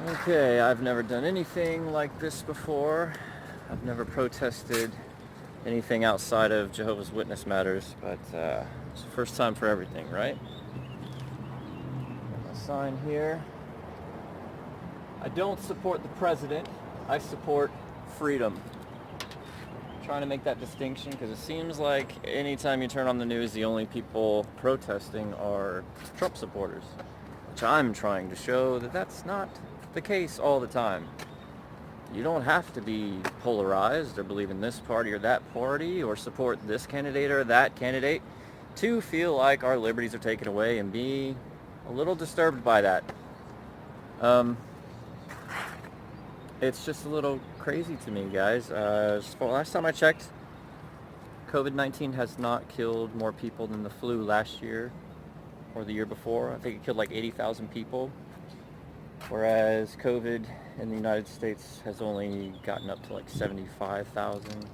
Okay, I've never done anything like this before. I've never protested anything outside of Jehovah's Witness matters, but it's the first time for everything, right? Got my sign here. I don't support the president. I support freedom. I'm trying to make that distinction because it seems like anytime you turn on the news, the only people protesting are Trump supporters, which I'm trying to show that that's not the case all the time. You don't have to be polarized or believe in this party or that party or support this candidate or that candidate to feel like our liberties are taken away and be a little disturbed by that. It's just a little crazy to me, guys. Last time I checked, COVID-19 has not killed more people than the flu last year or the year before. I think it killed like 80,000 people, whereas COVID in the United States has only gotten up to like 75,000.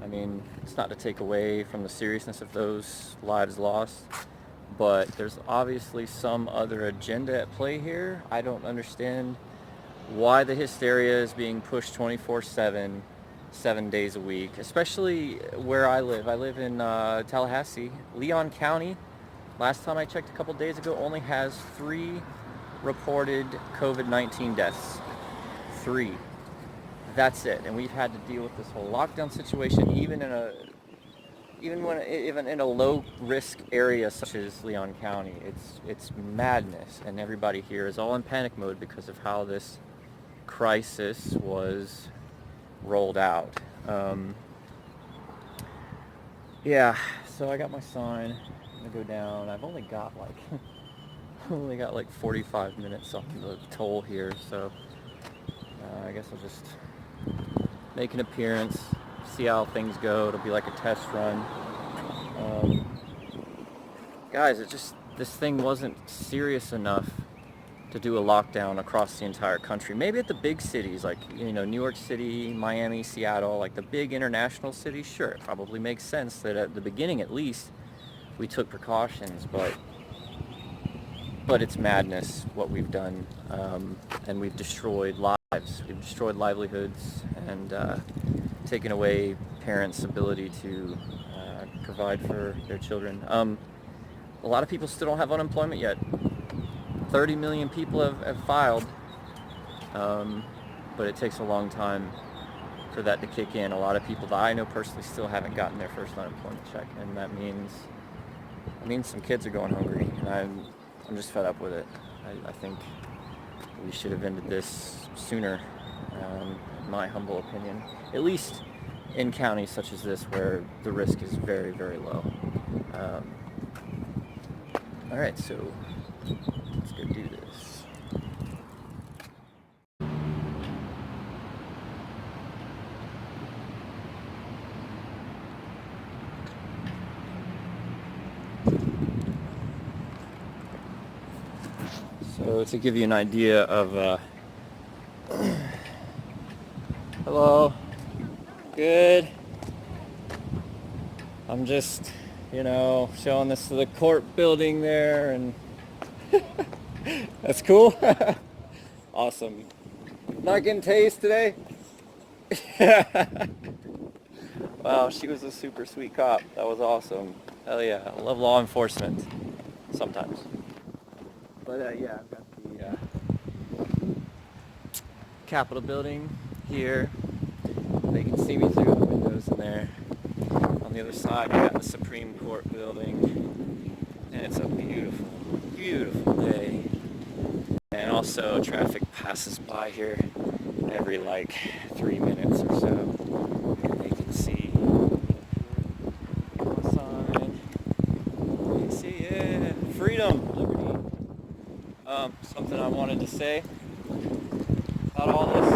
I mean, it's not to take away from the seriousness of those lives lost, but there's obviously some other agenda at play here. I don't understand why the hysteria is being pushed 24/7, 7 days a week, especially where I live. I live in Tallahassee. Leon County, last time I checked a couple days ago, only has 3 reported COVID-19 deaths. 3. That's it. And we've had to deal with this whole lockdown situation even in a low risk area such as Leon County. It's madness, and everybody here is all in panic mode because of how this crisis was rolled out. Yeah, so I got my sign. I'm gonna go down. I've only got like 45 minutes on the toll here, so I guess I'll just make an appearance, see how things go. It'll be like a test run. Guys, this thing wasn't serious enough to do a lockdown across the entire country. Maybe at the big cities like, New York City, Miami, Seattle, like the big international cities, sure, it probably makes sense that at the beginning at least we took precautions, but it's madness what we've done, and we've destroyed lives, we've destroyed livelihoods, and taken away parents' ability to provide for their children. A lot of people still don't have unemployment yet. 30 million people have filed, but it takes a long time for that to kick in. A lot of people that I know personally still haven't gotten their first unemployment check, and that means some kids are going hungry, and I'm just fed up with it. I think we should have ended this sooner, in my humble opinion, at least in counties such as this where the risk is very, very low. All right, so let's go do this. So to give you an idea of, hello, good. I'm just, showing this to the court building there, and that's cool. Awesome. Not getting tased today? Wow, she was a super sweet cop. That was awesome. Hell yeah, I love law enforcement. Sometimes. But yeah, I've got the Capitol building here. They can see me through the windows in there. On the other side, we got the Supreme Court building. And it's a beautiful, beautiful day. And also, traffic passes by here every 3 minutes or so. And they can see the sign. You can see, yeah, freedom, liberty. Something I wanted to say about all this.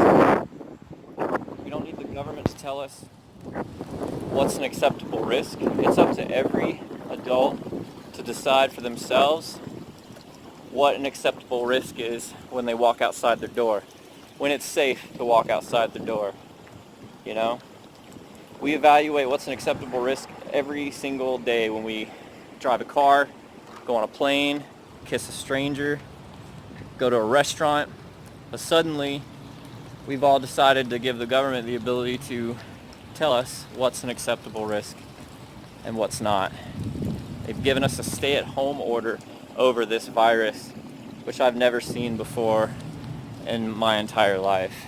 We don't need the government to tell us what's an acceptable risk. It's up to every adult to decide for themselves what an acceptable risk is when they walk outside their door, when it's safe to walk outside the door. We evaluate what's an acceptable risk every single day when we drive a car, go on a plane, kiss a stranger. go to a restaurant. But suddenly, we've all decided to give the government the ability to tell us what's an acceptable risk and what's not. They've given us a stay-at-home order over this virus, which I've never seen before in my entire life.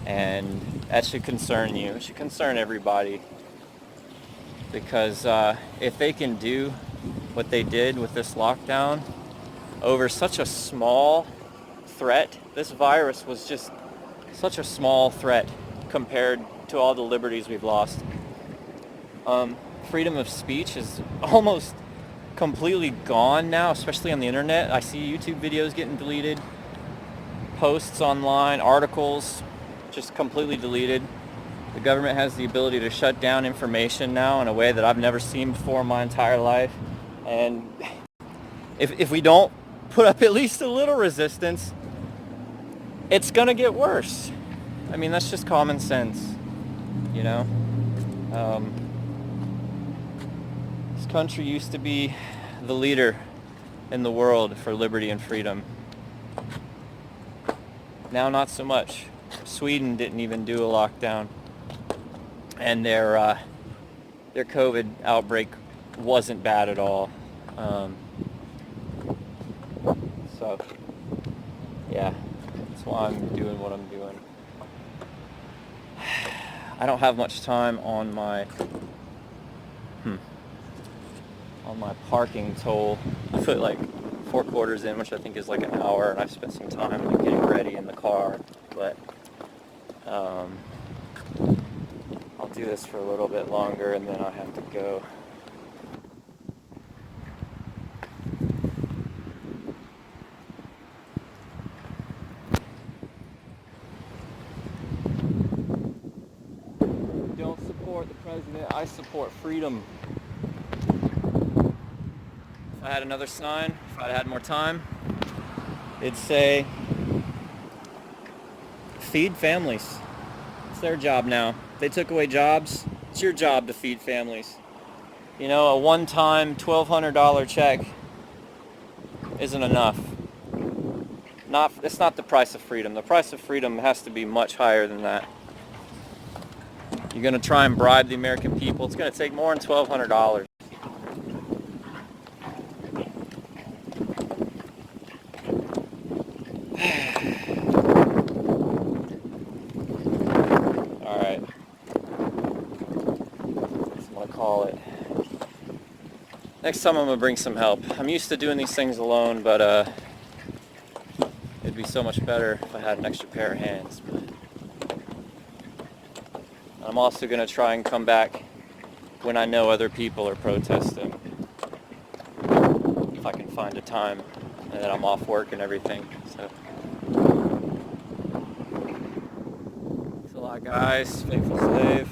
And that should concern you. It should concern everybody. Because if they can do what they did with this lockdown over such a small threat, this virus was just such a small threat compared to all the liberties we've lost. Freedom of speech is almost completely gone now, especially on the internet. I see YouTube videos getting deleted, posts online, articles just completely deleted. The government has the ability to shut down information now in a way that I've never seen before in my entire life. And if we don't put up at least a little resistance, it's gonna get worse. I mean, that's just common sense, you know? This country used to be the leader in the world for liberty and freedom. Now not so much. Sweden didn't even do a lockdown, and their COVID outbreak wasn't bad at all. So yeah, that's why I'm doing what I'm doing. I don't have much time on my parking toll. I put like 4 quarters in, which I think is like an hour, and I've spent some time like getting ready in the car. But I'll do this for a little bit longer, and then I have to go. Don't support the president. I support freedom. If I had another sign, if I'd had more time, it'd say, feed families. It's their job now. They took away jobs. It's your job to feed families. You know, a one-time $1,200 check isn't enough. It's not the price of freedom. The price of freedom has to be much higher than that. You're going to try and bribe the American people. It's going to take more than $1,200. Alright. That's what I'm going to call it. Next time I'm going to bring some help. I'm used to doing these things alone, but it'd be so much better if I had an extra pair of hands. But I'm also going to try and come back when I know other people are protesting. If I can find a time and that I'm off work and everything. So, thanks a lot, guys. Faithful slave.